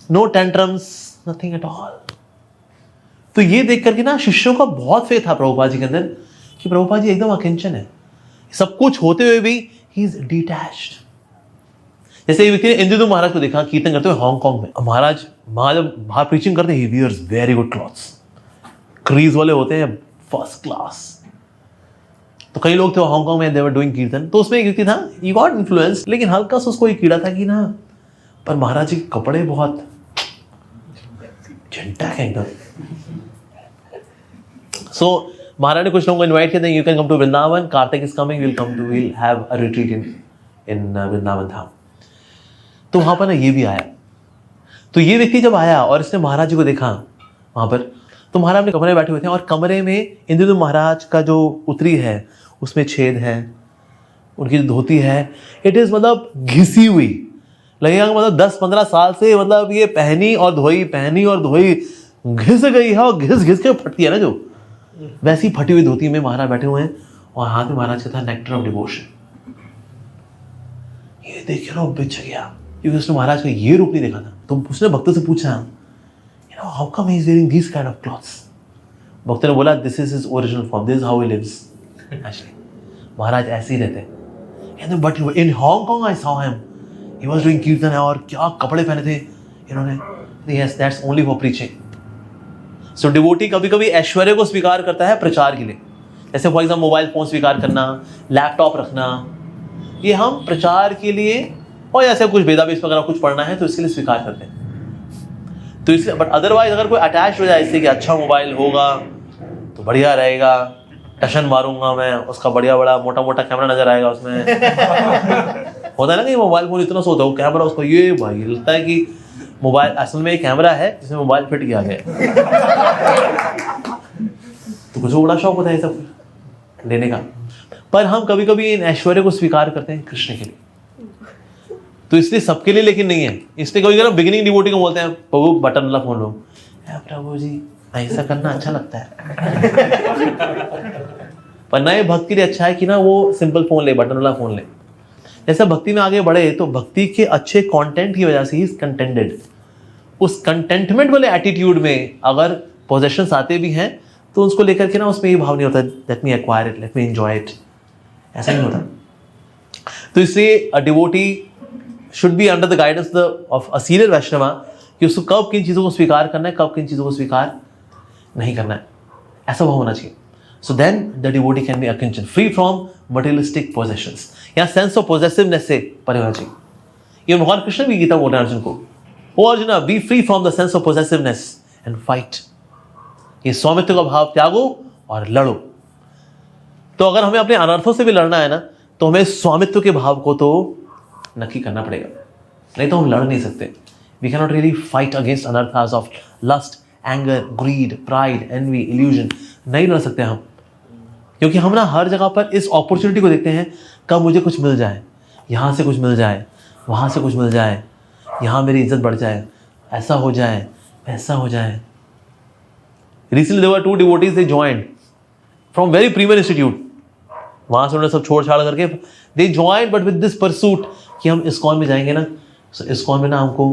no tantrums, nothing at all. तो ये देख करके ना शिष्यों का बहुत फेथ था प्रभुपाद जी के अंदर कि प्रभुपाद जी एकदम अकिंचन है, सब कुछ होते हुए भी ही इज डिटैच्ड। जैसे ये व्यक्ति ने इंद्रदूत महाराज को देखा कीर्तन करते हुए हांगकांग में। महाराज जब बाहर प्रीचिंग करते he wears very good clothes, crease वाले होते हैं फर्स्ट क्लास। तो कई लोग थे हांगकांग में, दे वर डूइंग कीर्तन, तो उसमें एक व्यक्ति था, ही गॉट इन्फ्लुएंस, लेकिन हल्का सा उसको ये कीड़ा था कि ना, पर महाराज जी के कपड़े बहुत झंटा है एकदम। सो महाराज ने कुछ लोगों को इनवाइट किया, you can come to Vrindavan, Kartik is coming, will have a retreat in Vrindavan Dham. तो वहां पर ना ये भी आया। तो ये व्यक्ति जब आया और इसने महाराज जी को देखा वहां पर, तो महाराज अपने कमरे में बैठे हुए थे और कमरे में इंद्रदूत महाराज का जो उत्तरी है उसमें छेद है, उनकी जो धोती है इट इज मतलब घिसी हुई, लगेगा मतलब 10-15 साल से मतलब ये पहनी और धोई घिस गई है, और घिस के फटती है ना, जो वैसी फटी हुई धोती में महाराज बैठे हुए हैं, और हाथ में महाराज का था नेक्टर ऑफ डिवोशन। ये देख के ना बिछ गया, क्योंकि उसने महाराज का ये रूप नहीं देखा था। तो उसने भक्तों से पूछा, you know how come he is wearing this kind of clothes. भक्त ने बोला, this is his original form, this is how he lives actually. Maharaj ऐसे ही रहते हैं, but in Hong Kong I saw him, he was doing kirtan, और क्या कपड़े पहने थे इन्होंने। Yes, that's only for preaching. So devotee कभी कभी ऐश्वर्य को स्वीकार करता है प्रचार के लिए, जैसे फॉर एग्जाम्पल मोबाइल फोन स्वीकार करना, लैपटॉप रखना, ये हम प्रचार के लिए, और ऐसे कुछ वेदावेश वगैरह कुछ पढ़ना है तो इसके लिए स्वीकार करते हैं। तो इसलिए, बट अदरवाइज अगर कोई अटैच हो जाए इससे कि अच्छा मोबाइल होगा तो बढ़िया रहेगा, टशन मारूंगा मैं, उसका बढ़िया बड़ा मोटा मोटा कैमरा नजर आएगा उसमें। होता है ना कि मोबाइल फोन इतना सोता है, वो कैमरा उसको ये भाई लगता है कि मोबाइल असल में एक कैमरा है जिसमें मोबाइल फिट किया गया है। तो कुछ बड़ा शौक होता है सब। लेने का। पर हम कभी कभी इन ऐश्वर्य को स्वीकार करते हैं कृष्ण के लिए, तो इसलिए सबके लिए लेकिन नहीं है। इसलिए कभी कभी बिगिनिंग डिवोटी को बोलते हैं प्रभु बटन वाला फोन लो, प्रभु जी ऐसा करना अच्छा लगता है। पर नए भक्त के लिए अच्छा है कि ना वो सिंपल फोन ले, बटन वाला फोन ले। जैसे भक्ति में आगे बढ़े तो भक्ति के अच्छे कंटेंट की वजह से ही इज कंटेंटेड। उस कंटेंटमेंट वाले एटीट्यूड में अगर पोजेशंस आते भी हैं तो उसको लेकर के ना उसमें ये भाव नहीं होता let me acquire it, let me enjoy it, ऐसा नहीं होता। तो इसलिए a devotee should be under the guidance of a senior Vaishnava कि उसको कब किन चीज़ों को स्वीकार करना है, कब किन चीज़ों को स्वीकार नहीं करना है, ऐसा भाव होना चाहिए। So then the devotee can be अकिंचन, फ्री फ्रॉम मटेरियलिस्टिक पोजेशंस, या सेंस ऑफ पोजेसिवनेस से परे होना चाहिए। ये भगवान कृष्ण भी गीता बोल रहे हैं अर्जुन को, O Arjun be free from the sense of possessiveness and fight. ये स्वामित्व का भाव त्यागो और लड़ो। तो अगर हमें अपने अनर्थों से भी लड़ना है ना तो हमें स्वामित्व के भाव को तो नक्की करना पड़ेगा, नहीं तो हम लड़ नहीं सकते। We can not really fight against अनर्थास of lust, anger, greed, pride, envy, illusion. नहीं लड़ सकते हम, क्योंकि हम ना हर जगह पर इस अपॉर्चुनिटी को देखते हैं कब मुझे कुछ मिल जाए, यहाँ से कुछ मिल जाए, वहाँ से कुछ मिल जाए, यहाँ मेरी इज्जत बढ़ जाए, ऐसा हो जाए, ऐसा हो जाए। Recently there were two devotees, they joined from very premier institute. वहाँ से उन्होंने सब छोड़ छाड़ करके they joined but with this pursuit कि हम ISKCON में जाएंगे ना, so ISKCON में ना हमको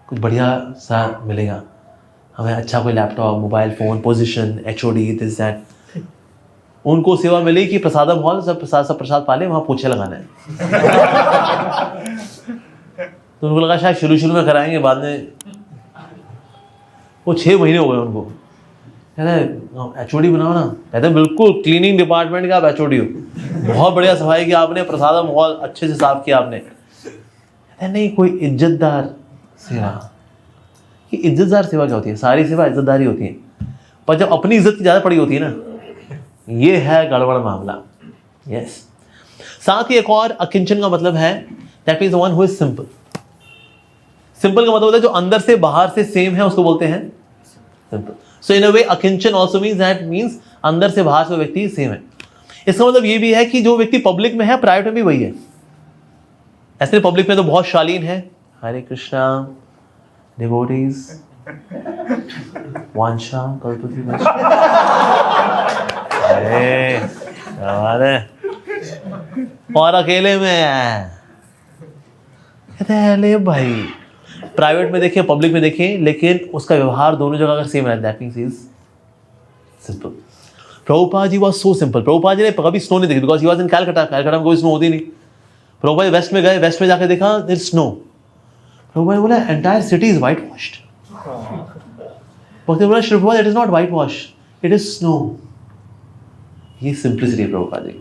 कुछ बढ़िया सा मिलेगा, हमें अच्छा कोई laptop, mobile phone, position, HOD, this that. उनको सेवा मिली कि प्रसादम हॉल सब प्रसाद पाले, वहाँ पोछे लगाना है। तो उनको लगा शायद शुरू में कराएंगे, बाद में वो 6 महीने हो गए उनको। कहते HOD बनाओ ना, कहते बिल्कुल क्लीनिंग डिपार्टमेंट का आप HOD हो, बहुत बढ़िया सफाई की आपने, प्रसादम हॉल अच्छे से साफ किया आपने। कहते नहीं कोई इज्जतदार सेवा। कि इज्जतदार सेवा क्या होती है? सारी सेवा इज्जतदारी होती है, पर जब अपनी इज्जत की ज़्यादा पड़ी होती है ना, ये है गड़बड़ मामला। यस। साथ ही एक और अकिंचन का मतलब है that means one who is simple. Simple का मतलब होता है जो अंदर से बाहर से सेम है, उसको बोलते हैं सिंपल। सो इन अ वे अकिंचन ऑल्सो मीन्स दैट मीन्स अंदर से बाहर से व्यक्ति सेम है। इसका मतलब ये भी है कि जो व्यक्ति पब्लिक में है प्राइवेट में भी वही है। ऐसे पब्लिक में तो बहुत शालीन है, हरे कृष्णा डिवोटीज वांछा कल्पति और अकेले में कहते हैं ले भाई, प्राइवेट में देखें पब्लिक में देखें, लेकिन उसका व्यवहार दोनों जगह अगर सेम है that means is simple. Prabhupada ji was so simple. Prabhupada ji ने कभी स्नो नहीं देखी because he was in Calcutta. Calcutta में कोई स्नो होती नहीं। प्रभुपाद जी वेस्ट में गए, वेस्ट में जाकर देखा देयर इज स्नो। प्रभुपाद ने बोला entire city is white washed. भक्त बोला Shri Prabhupada it is not white wash, it is snow. ये सिंपलिसिटी है प्रभुपाद जी।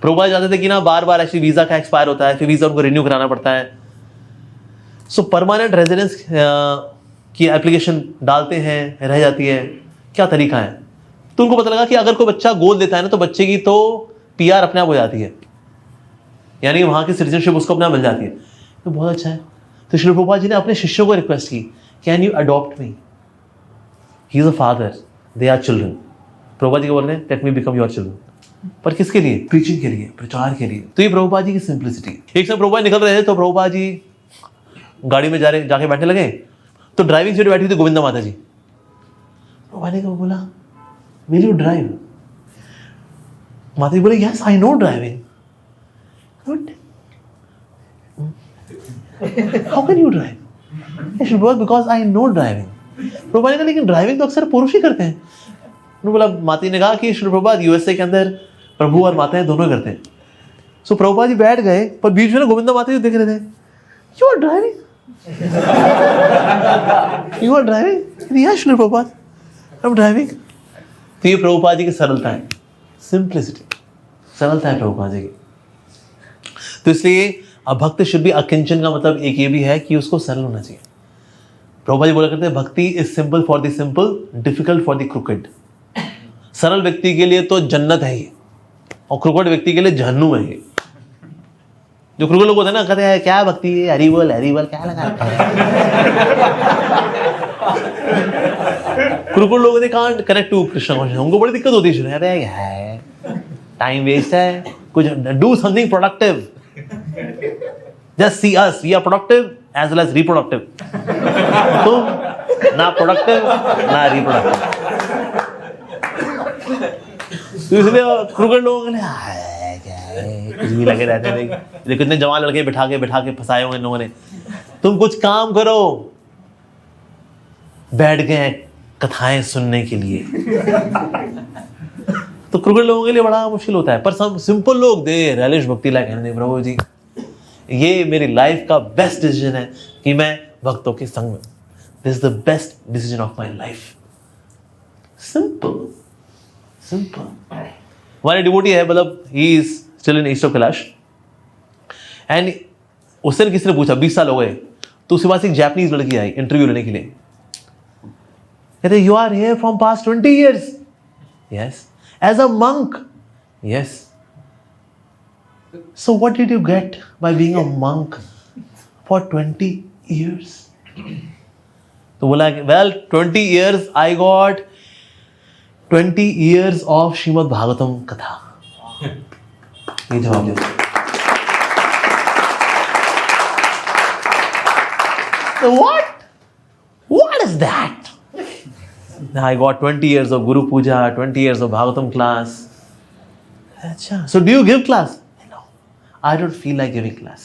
प्रभुपाद चाहते थे कि ना बार बार ऐसी वीजा का एक्सपायर होता है, फिर वीजा उनको रिन्यू कराना पड़ता है। सो परमानेंट रेजिडेंस की एप्लीकेशन डालते हैं, रह जाती है, क्या तरीका है। तो उनको पता लगा कि अगर कोई बच्चा गोद लेता है ना तो बच्चे की तो PR अपने आप हो जाती है, यानी वहाँ की सिटीजनशिप उसको अपने आप मिल जाती है। तो बहुत अच्छा है। तो श्री प्रभुपाद जी ने अपने शिष्यों को रिक्वेस्ट की, can you adopt me, he is a father, they are children. Prabhupada ji को बोल रहे हैं let me become your children. पर किसके लिए? प्रीचिंग के लिए, प्रचार के लिए। तो ये प्रभुपाद जी की सिंप्लिसिटी। एक समय प्रभुपाद निकल रहे थे तो प्रभुपाद जी गाड़ी में जाके बैठने लगे, तो ड्राइविंग सीट बैठी थी गोविंदा माता जी। प्रभुपाद ने बोला विल यू ड्राइव? माता जी बोले yes I know driving. Good, how can you drive? Because I know driving. Prabhupada ने कहा लेकिन ड्राइविंग तो अक्सर पुरुष ही करते हैं। बोला माता ने कहा कि श्री प्रभुपाद USA के अंदर प्रभु और माताएं दोनों करते हैं। सो प्रभुपाद जी बैठ गए, पर बीच में गोविंदा माता जी देख रहे थे, you are driving, you are driving. Yes Shri Prabhupada I am driving. तो ये प्रभुपाद जी की सरलता है, सिंप्लिसिटी, सरलता है प्रभुपाद जी की। तो इसलिए भक्त शुड बी अकिंचन का मतलब एक ये भी है कि उसको सरल होना चाहिए। प्रभुपाद जी बोला करते हैं भक्ति is simple for the simple, difficult for the crooked. सरल व्यक्ति के लिए तो जन्नत है ये, और क्रुकेड व्यक्ति के लिए जहन्नुम है ये। जो क्रुकेड लोग होते हैं ना, कहते हैं क्या भक्ति है, हरिबोल क्या लगा रखा है। कुरुकुल लोग they can't connect to Krishna consciousness, उनको बड़ी दिक्कत होती है। अरे है टाइम वेस्ट है, कुछ do something productive, just see us, we are productive as well as reproductive. तुम ना प्रोडक्टिव ना रिप्रोडक्टिव। तो इसलिए क्रिकेट लोगों ने कुछ भी लगे रहते हैं। कितने जवान लड़के बिठा के फंसाए हुए इन लोगों ने। तुम कुछ काम करो, बैठ गए कथाएं सुनने के लिए। तो क्रिकेट लोगों के लिए बड़ा मुश्किल होता है। पर सब सिंपल लोग दे रियलिश भक्ति लाइक प्रभु जी, ये मेरी लाइफ का बेस्ट डिसीजन है कि मैं भक्तों के संग में, this is the best decision of my life. Simple simple. हमारे डिवोटी है, मतलब he is still in east of Kailash, and उस दिन किसी ने पूछा, 20 साल हो गए, तो उसके पास एक जापानीज लड़की आई इंटरव्यू लेने के लिए। कहते you are here from past 20 years? Yes. As a monk? Yes. So what did you get by being a monk for 20 years? तो बोला well 20 years I got 20 years of Shrimad Bhagavatam कथा। ये जवाब दिया। So what is that? I got 20 years of Guru Puja, 20 years of Bhagavatam class. अच्छा, so do you give class? No, I don't feel like giving class,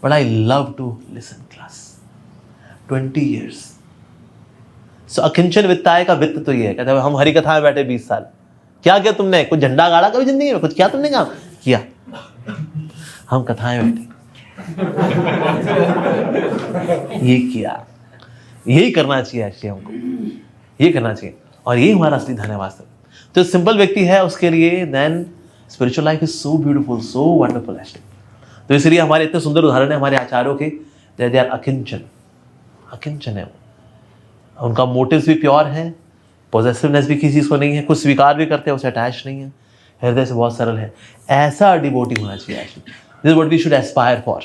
but I love to listen class. 20 years. So अकिंचन वित्ताय का वित्त तो ये है, कहते हैं हम हरि कथा में बैठे 20 साल। क्या किया तुमने? कुछ झंडा गाड़ा कभी जिंदगी में? कुछ किया तुमने? काम किया? हम कथाएं बैठे, ये किया। यही करना चाहिए एक्चुअली हमको, ये करना चाहिए, और यही हमारा असली धन है वास्तव। तो सिंपल व्यक्ति है उसके लिए then spiritual life is so beautiful, so wonderful actually. तो इसलिए हमारे इतने सुंदर उदाहरण है हमारे आचार्यों के, दे आर अकिंचन, अकिंचन है वो। उनका मोटिव्स भी प्योर है, पॉजेसिवनेस भी किसी चीज़ को नहीं है, कुछ स्वीकार भी करते हैं, उससे अटैच नहीं है, हृदय से बहुत सरल है। ऐसा डिवोटी होना चाहिए actually. This is what we should aspire for.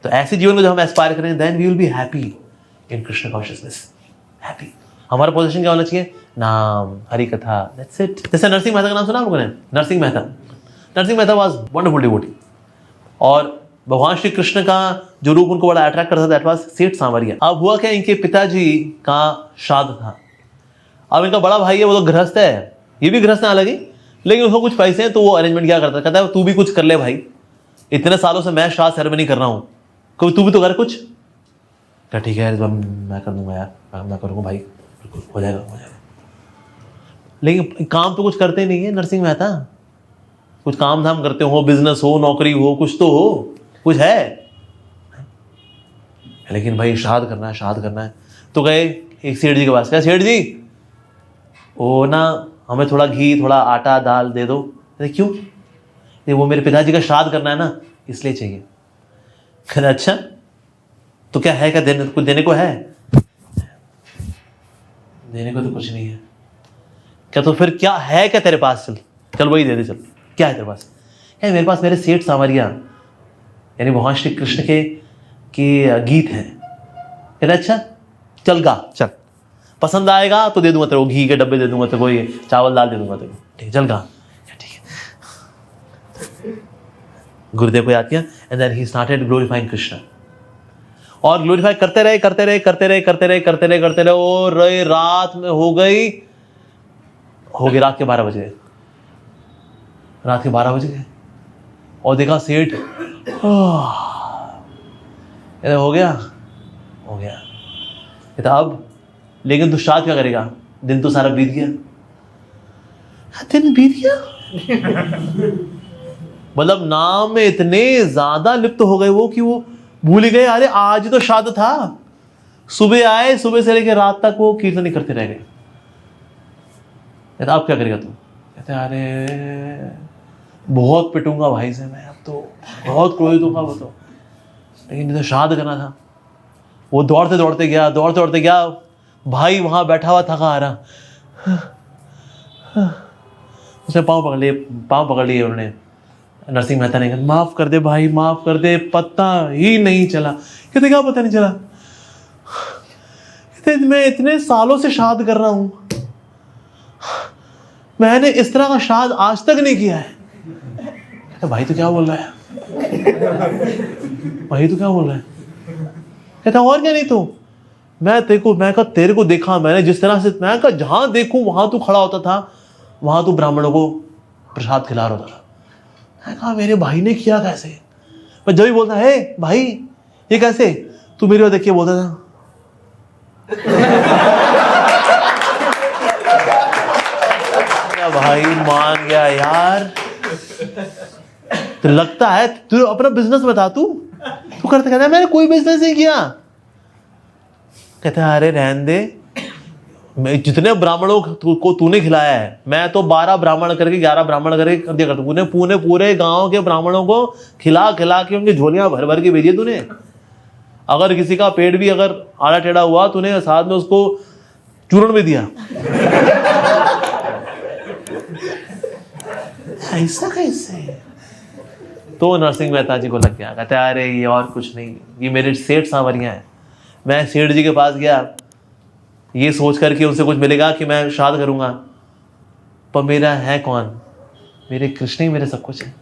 तो ऐसे जीवन में जब हम एस्पायर करें then we will be happy in Krishna consciousness, happy. हमारा पोजीशन क्या होना चाहिए? नाम, हरि कथा, दैट्स इट। जैसे नरसिंह मेहता का नाम सुना आप लोगों ने? Narsinh Mehta, Narsinh Mehta was wonderful devotee, और भगवान श्री कृष्ण का जो रूप उनको बड़ा अट्रैक्ट करता था, दैट वाज सेठ सांवरिया। अब हुआ क्या, इनके पिताजी का श्राद्ध था। अब इनका बड़ा भाई है, वो तो गृहस्थ है, ये भी गृहस्थ अलग ही, लेकिन उसको कुछ पैसे हैं तो वो अरेंजमेंट क्या करता है, कहता है तू भी कुछ कर ले भाई, इतने सालों से मैं श्राद्ध सेरेमनी कर रहा हूँ, कभी तू भी तो कर कुछ। क्या ठीक है मैं कर दूंगा यार, मैं करूँगा भाई, हो जाएगा हो जाएगा। लेकिन काम तो कुछ करते नहीं है नरसिंह मेहता, कुछ काम धाम करते हो, बिजनेस हो, नौकरी हो, कुछ तो हो, कुछ है, लेकिन भाई श्राद्ध करना है, श्राद्ध करना है। तो गए एक सेठ जी के पास, क्या सेठ जी वो ना हमें थोड़ा घी, थोड़ा आटा, दाल दे दो। अरे क्यों? वो मेरे पिताजी का श्राद्ध करना है ना, इसलिए चाहिए। कहते अच्छा तो क्या है, क्या देने, कुछ देने को है? देने को तो कुछ नहीं है। क्या तो फिर क्या है, क्या तेरे पास? चल चल वही दे दे, चल क्या है तेरे पास? है मेरे पास मेरे सेठ सांवरिया यानी भगवान श्री कृष्ण के गीत हैं। कहते अच्छा चल गा, चल पसंद आएगा तो दे दूंगा तेरे को, घी के डब्बे दे दूंगा तेरे को, ये चावल दाल दे दूंगा तेरे को, ठीक है चल गा। ठीक है, गुरुदेव को याद किया and then he started glorifying Krishna. और ग्लोरीफाई करते रहे करते रहे करते रहे करते रहे करते रहे करते रहे, और रात में हो गई रात के 12 बजे, रात के 12 बज गए, और देखा सेठ हो गया हो गया। कहता अब लेकिन तू श्राद्ध क्या करेगा? दिन तो सारा बीत गया। दिन बीत गया मतलब नाम में इतने ज्यादा लिप्त हो गए वो कि वो भूल गए, अरे आज ही तो श्राद्ध था। सुबह आए, सुबह से लेकर रात तक वो कीर्तन करते रह गए। अब क्या करेगा तू? कहते अरे बहुत पिटूंगा भाई से मैं, अब तो बहुत क्रोधित होगा वो तो, लेकिन तो श्राद्ध करना था। वो दौड़ते दौड़ते गया, भाई वहां बैठा हुआ थका आ रहा, उसने पाँव पकड़ लिए उन्होंने। नरसिंह मेहता ने कहा माफ कर दे भाई, माफ कर दे, पता ही नहीं चला। कहते क्या पता नहीं चला? कहते मैं इतने सालों से श्राद्ध कर रहा हूं, मैंने इस तरह का श्राद्ध आज तक नहीं किया है। कहते भाई तो क्या बोल रहा है, भाई तो क्या बोल रहा है। कहता और क्या नहीं तो मैं तेरे को देखा मैंने जिस तरह से, मैं कहा जहां देखूं वहां तू खड़ा होता था, वहां तू ब्राह्मणों को प्रसाद खिला रहा था। मैं कहा मेरे भाई ने किया कैसे। मैं जब भी बोलता है भाई ये कैसे, तू मेरे को देख के बोलता था भाई मान गया यार। तो लगता है तू अपना बिजनेस बता, तू कहता है मैंने कोई बिजनेस नहीं किया। कहता है अरे रहने दे, मैं जितने ब्राह्मणों को तूने खिलाया है, मैं तो 12 ब्राह्मण करके 11 ब्राह्मण करके कर दिया करता। तूने पूरे गांव के ब्राह्मणों को खिला के उनकी झोलियां भर भर के भेजी तूने। अगर किसी का पेट भी अगर आड़ा टेढ़ा हुआ, तूने साथ में उसको चूर्ण भी दिया। ऐसा कैसे। तो नरसिंह मेहता जी को लग गया। कहते अरे ये और कुछ नहीं, ये मेरे सेठ सांवरिया है। मैं सेठ जी के पास गया ये सोच करके उनसे कुछ मिलेगा कि मैं श्राद्ध करूंगा, पर मेरा है कौन, मेरे कृष्ण ही मेरे सब कुछ है।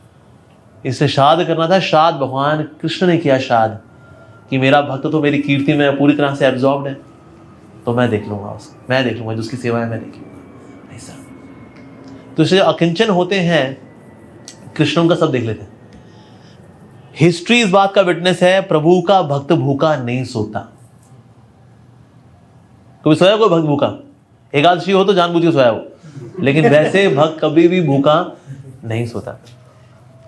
इससे श्राद्ध करना था, श्राद्ध भगवान कृष्ण ने किया श्राद्ध, कि मेरा भक्त तो मेरी कीर्ति में पूरी तरह से एब्जॉर्ब्ड है, तो मैं देख लूंगा उसको, मैं देख लूंगा जिसकी सेवा है मैं देख लूंगा। ऐसा तो इससे अकिंचन होते हैं, कृष्ण का सब देख लेते हैं। हिस्ट्री इस बात का विटनेस है, प्रभु का भक्त भूखा नहीं सोता। कभी सोया कोई भक्त भूखा? एकादशी हो तो जानबूझ के सोया हो, लेकिन वैसे भक्त कभी भी भूखा नहीं सोता।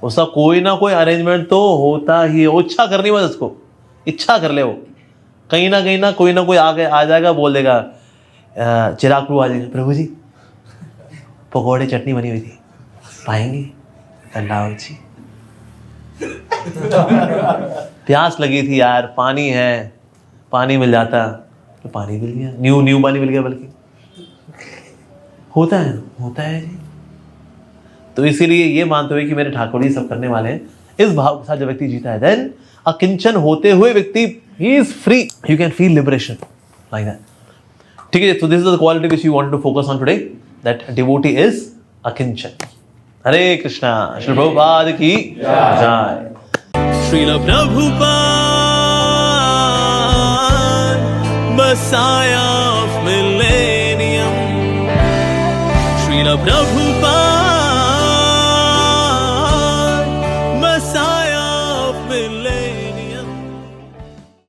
उसका कोई ना कोई अरेंजमेंट तो होता ही है। वो इच्छा करनी बस, उसको इच्छा कर ले, वो कहीं ना कोई आगे आ जाएगा, बोल देगा चिराग प्रभु आ जाएगा, प्रभु जी पकौड़े चटनी बनी हुई थी, पाएंगे? लाओ जी। प्यास लगी थी यार, पानी है, पानी मिल जाता तो पानी मिल गया, न्यू पानी मिल गया। बल्कि होता है जी। तो इसीलिए ये मानते हुए कि मेरे ठाकुर जी सब करने वाले हैं, इस भाव के साथ जब व्यक्ति जीता है, देन अकिंचन होते हुए व्यक्ति ही is free, you can feel liberation like that. ठीक है, so this is the quality which you want to focus on today, that devotee is अकिंचन। हरे कृष्णा। श्री प्रभुपाद की जय। Srila Prabhupada Messiah of millennium, Srila Prabhupada.